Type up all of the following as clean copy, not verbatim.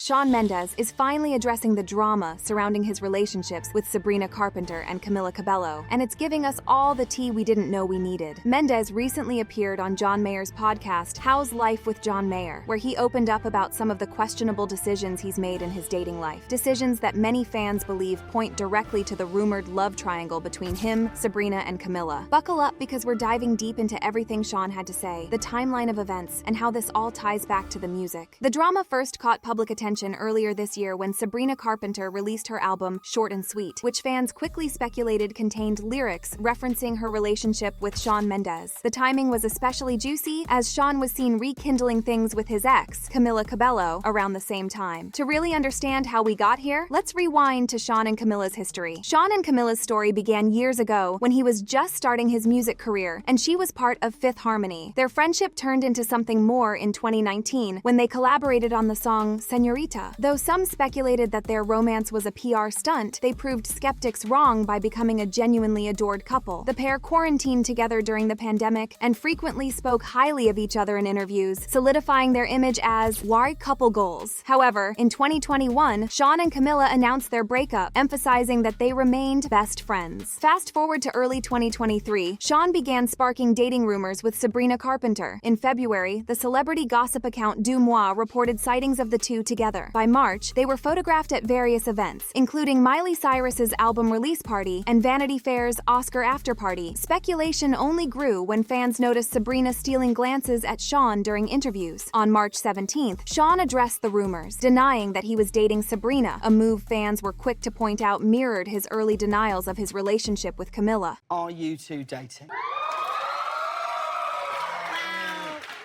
Shawn Mendes is finally addressing the drama surrounding his relationships with Sabrina Carpenter and Camila Cabello, and it's giving us all the tea we didn't know we needed. Mendes recently appeared on John Mayer's podcast, How's Life with John Mayer, where he opened up about some of the questionable decisions he's made in his dating life. Decisions that many fans believe point directly to the rumored love triangle between him, Sabrina, and Camila. Buckle up because we're diving deep into everything Shawn had to say, the timeline of events, and how this all ties back to the music. The drama first caught public attention earlier this year when Sabrina Carpenter released her album Short and Sweet, which fans quickly speculated contained lyrics referencing her relationship with Shawn Mendes. The timing was especially juicy as Shawn was seen rekindling things with his ex, Camila Cabello, around the same time. To really understand how we got here, let's rewind to Shawn and Camila's history. Shawn and Camila's story began years ago when he was just starting his music career and she was part of Fifth Harmony. Their friendship turned into something more in 2019 when they collaborated on the song Señorita. Though some speculated that their romance was a PR stunt, they proved skeptics wrong by becoming a genuinely adored couple. The pair quarantined together during the pandemic and frequently spoke highly of each other in interviews, solidifying their image as "why couple goals." However, in 2021, Shawn and Camila announced their breakup, emphasizing that they remained best friends. Fast forward to early 2023, Shawn began sparking dating rumors with Sabrina Carpenter. In February, the celebrity gossip account Du Moi reported sightings of the two together. By March, they were photographed at various events, including Miley Cyrus's album release party and Vanity Fair's Oscar after-party. Speculation only grew when fans noticed Sabrina stealing glances at Shawn during interviews. On March 17th, Shawn addressed the rumors, denying that he was dating Sabrina, a move fans were quick to point out mirrored his early denials of his relationship with Camila. Are you two dating?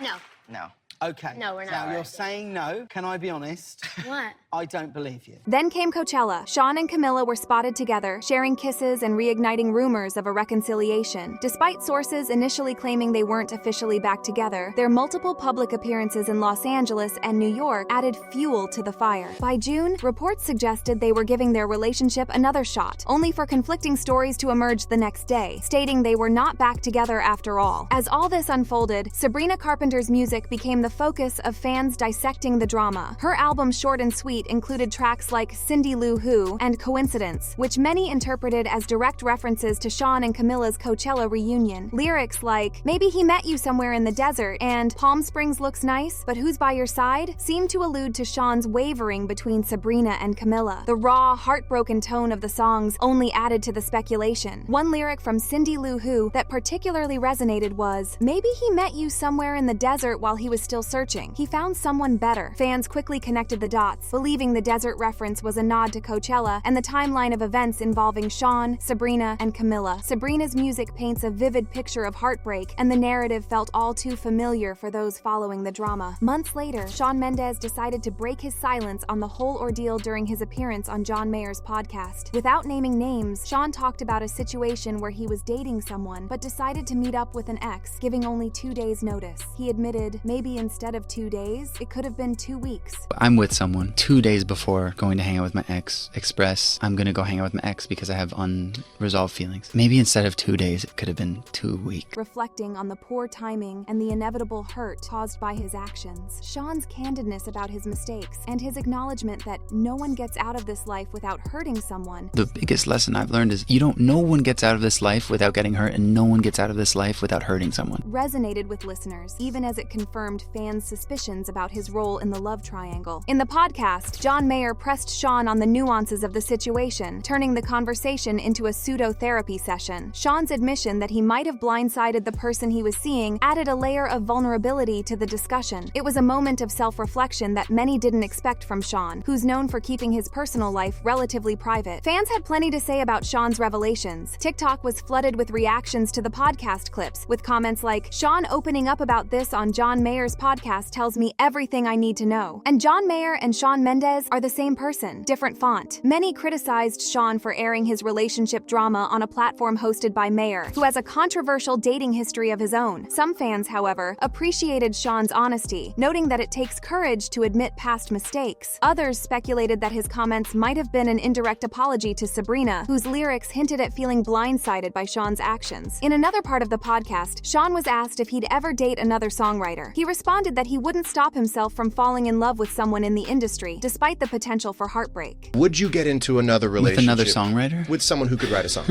No. No. Okay. No, we're not. Now, you're saying no. Can I be honest? What? I don't believe you. Then came Coachella. Shawn and Camila were spotted together, sharing kisses and reigniting rumors of a reconciliation. Despite sources initially claiming they weren't officially back together, their multiple public appearances in Los Angeles and New York added fuel to the fire. By June, reports suggested they were giving their relationship another shot, only for conflicting stories to emerge the next day, stating they were not back together after all. As all this unfolded, Sabrina Carpenter's music became the focus of fans dissecting the drama. Her album Short and Sweet included tracks like Cindy Lou Who and Coincidence, which many interpreted as direct references to Shawn and Camila's Coachella reunion. Lyrics like, "Maybe he met you somewhere in the desert," and "Palm Springs looks nice, but who's by your side?" seemed to allude to Shawn's wavering between Sabrina and Camila. The raw, heartbroken tone of the songs only added to the speculation. One lyric from Cindy Lou Who that particularly resonated was, "Maybe he met you somewhere in the desert while he was still searching. He found someone better." Fans quickly connected the dots, believing the desert reference was a nod to Coachella and the timeline of events involving Shawn, Sabrina, and Camila. Sabrina's music paints a vivid picture of heartbreak, and the narrative felt all too familiar for those following the drama. Months later, Shawn Mendes decided to break his silence on the whole ordeal during his appearance on John Mayer's podcast. Without naming names, Shawn talked about a situation where he was dating someone but decided to meet up with an ex, giving only 2 days' notice. He admitted, maybe instead of 2 days, it could have been 2 weeks. I'm with someone 2 days before going to hang out with my ex, express I'm gonna go hang out with my ex because I have unresolved feelings. Maybe instead of 2 days, it could have been 2 weeks. Reflecting on the poor timing and the inevitable hurt caused by his actions, Shawn's candidness about his mistakes, and his acknowledgement that no one gets out of this life without hurting someone. The biggest lesson I've learned is no one gets out of this life without getting hurt, and no one gets out of this life without hurting someone. Resonated with listeners, even as it confirmed fans' suspicions about his role in the love triangle. In the podcast, John Mayer pressed Shawn on the nuances of the situation, turning the conversation into a pseudo-therapy session. Shawn's admission that he might have blindsided the person he was seeing added a layer of vulnerability to the discussion. It was a moment of self-reflection that many didn't expect from Shawn, who's known for keeping his personal life relatively private. Fans had plenty to say about Shawn's revelations. TikTok was flooded with reactions to the podcast clips, with comments like, "Shawn opening up about this on John Mayer's podcast tells me everything I need to know." And John Mayer and Shawn Mendes are the same person, different font. Many criticized Shawn for airing his relationship drama on a platform hosted by Mayer, who has a controversial dating history of his own. Some fans, however, appreciated Shawn's honesty, noting that it takes courage to admit past mistakes. Others speculated that his comments might have been an indirect apology to Sabrina, whose lyrics hinted at feeling blindsided by Shawn's actions. In another part of the podcast, Shawn was asked if he'd ever date another songwriter. He responded responded that he wouldn't stop himself from falling in love with someone in the industry, despite the potential for heartbreak. Would you get into another relationship With another songwriter? with someone who could write a song?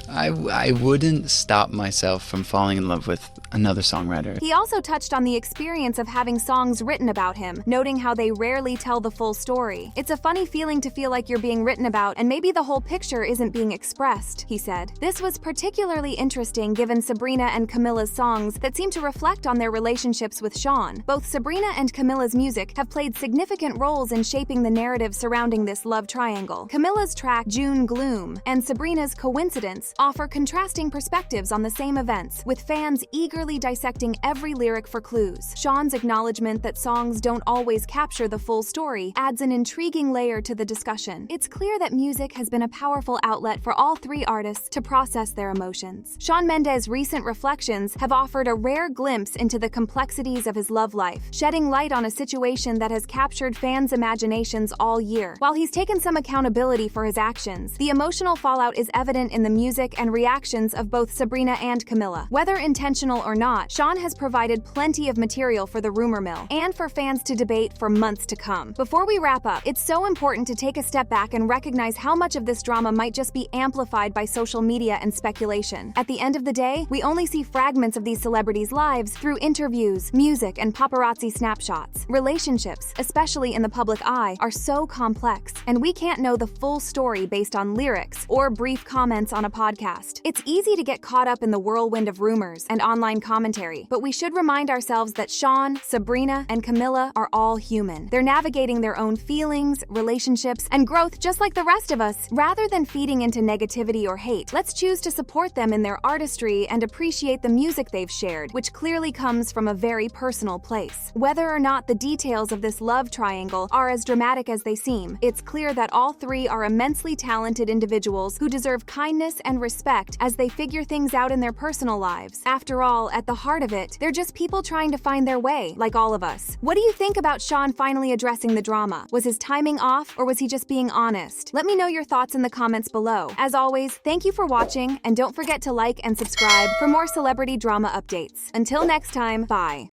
I wouldn't stop myself from falling in love with another songwriter. He also touched on the experience of having songs written about him, noting how they rarely tell the full story. It's a funny feeling to feel like you're being written about and maybe the whole picture isn't being expressed, he said. This was particularly interesting given Sabrina and Camilla's songs that seem to reflect on their relationships with Shawn. Both Sabrina and Camilla's music have played significant roles in shaping the narrative surrounding this love triangle. Camilla's track June Gloom and Sabrina's Coincidence offer contrasting perspectives on the same events, with fans eagerly dissecting every lyric for clues. Shawn's acknowledgement that songs don't always capture the full story adds an intriguing layer to the discussion. It's clear that music has been a powerful outlet for all three artists to process their emotions. Shawn Mendes' recent reflections have offered a rare glimpse into the complexities of his love life, shedding light on a situation that has captured fans' imaginations all year. While he's taken some accountability for his actions, the emotional fallout is evident in the music and reactions of both Sabrina and Camilla. Whether intentional or not, Shawn has provided plenty of material for the rumor mill and for fans to debate for months to come. Before we wrap up, it's so important to take a step back and recognize how much of this drama might just be amplified by social media and speculation. At the end of the day, we only see fragments of these celebrities' lives through interviews, music, and paparazzi snapshots. Relationships, especially in the public eye, are so complex, and we can't know the full story based on lyrics or brief comments on a podcast. It's easy to get caught up in the whirlwind of rumors and online commentary, but we should remind ourselves that Shawn, Sabrina, and Camilla are all human. They're navigating their own feelings, relationships, and growth just like the rest of us. Rather than feeding into negativity or hate, let's choose to support them in their artistry and appreciate the music they've shared, which clearly comes from a very personal place. Whether or not the details of this love triangle are as dramatic as they seem, it's clear that all three are immensely talented individuals who deserve kindness and respect as they figure things out in their personal lives. After all, at the heart of it, they're just people trying to find their way, like all of us. What do you think about Shawn finally addressing the drama? Was his timing off, or was he just being honest? Let me know your thoughts in the comments below. As always, thank you for watching, and don't forget to like and subscribe for more celebrity drama updates. Until next time, bye.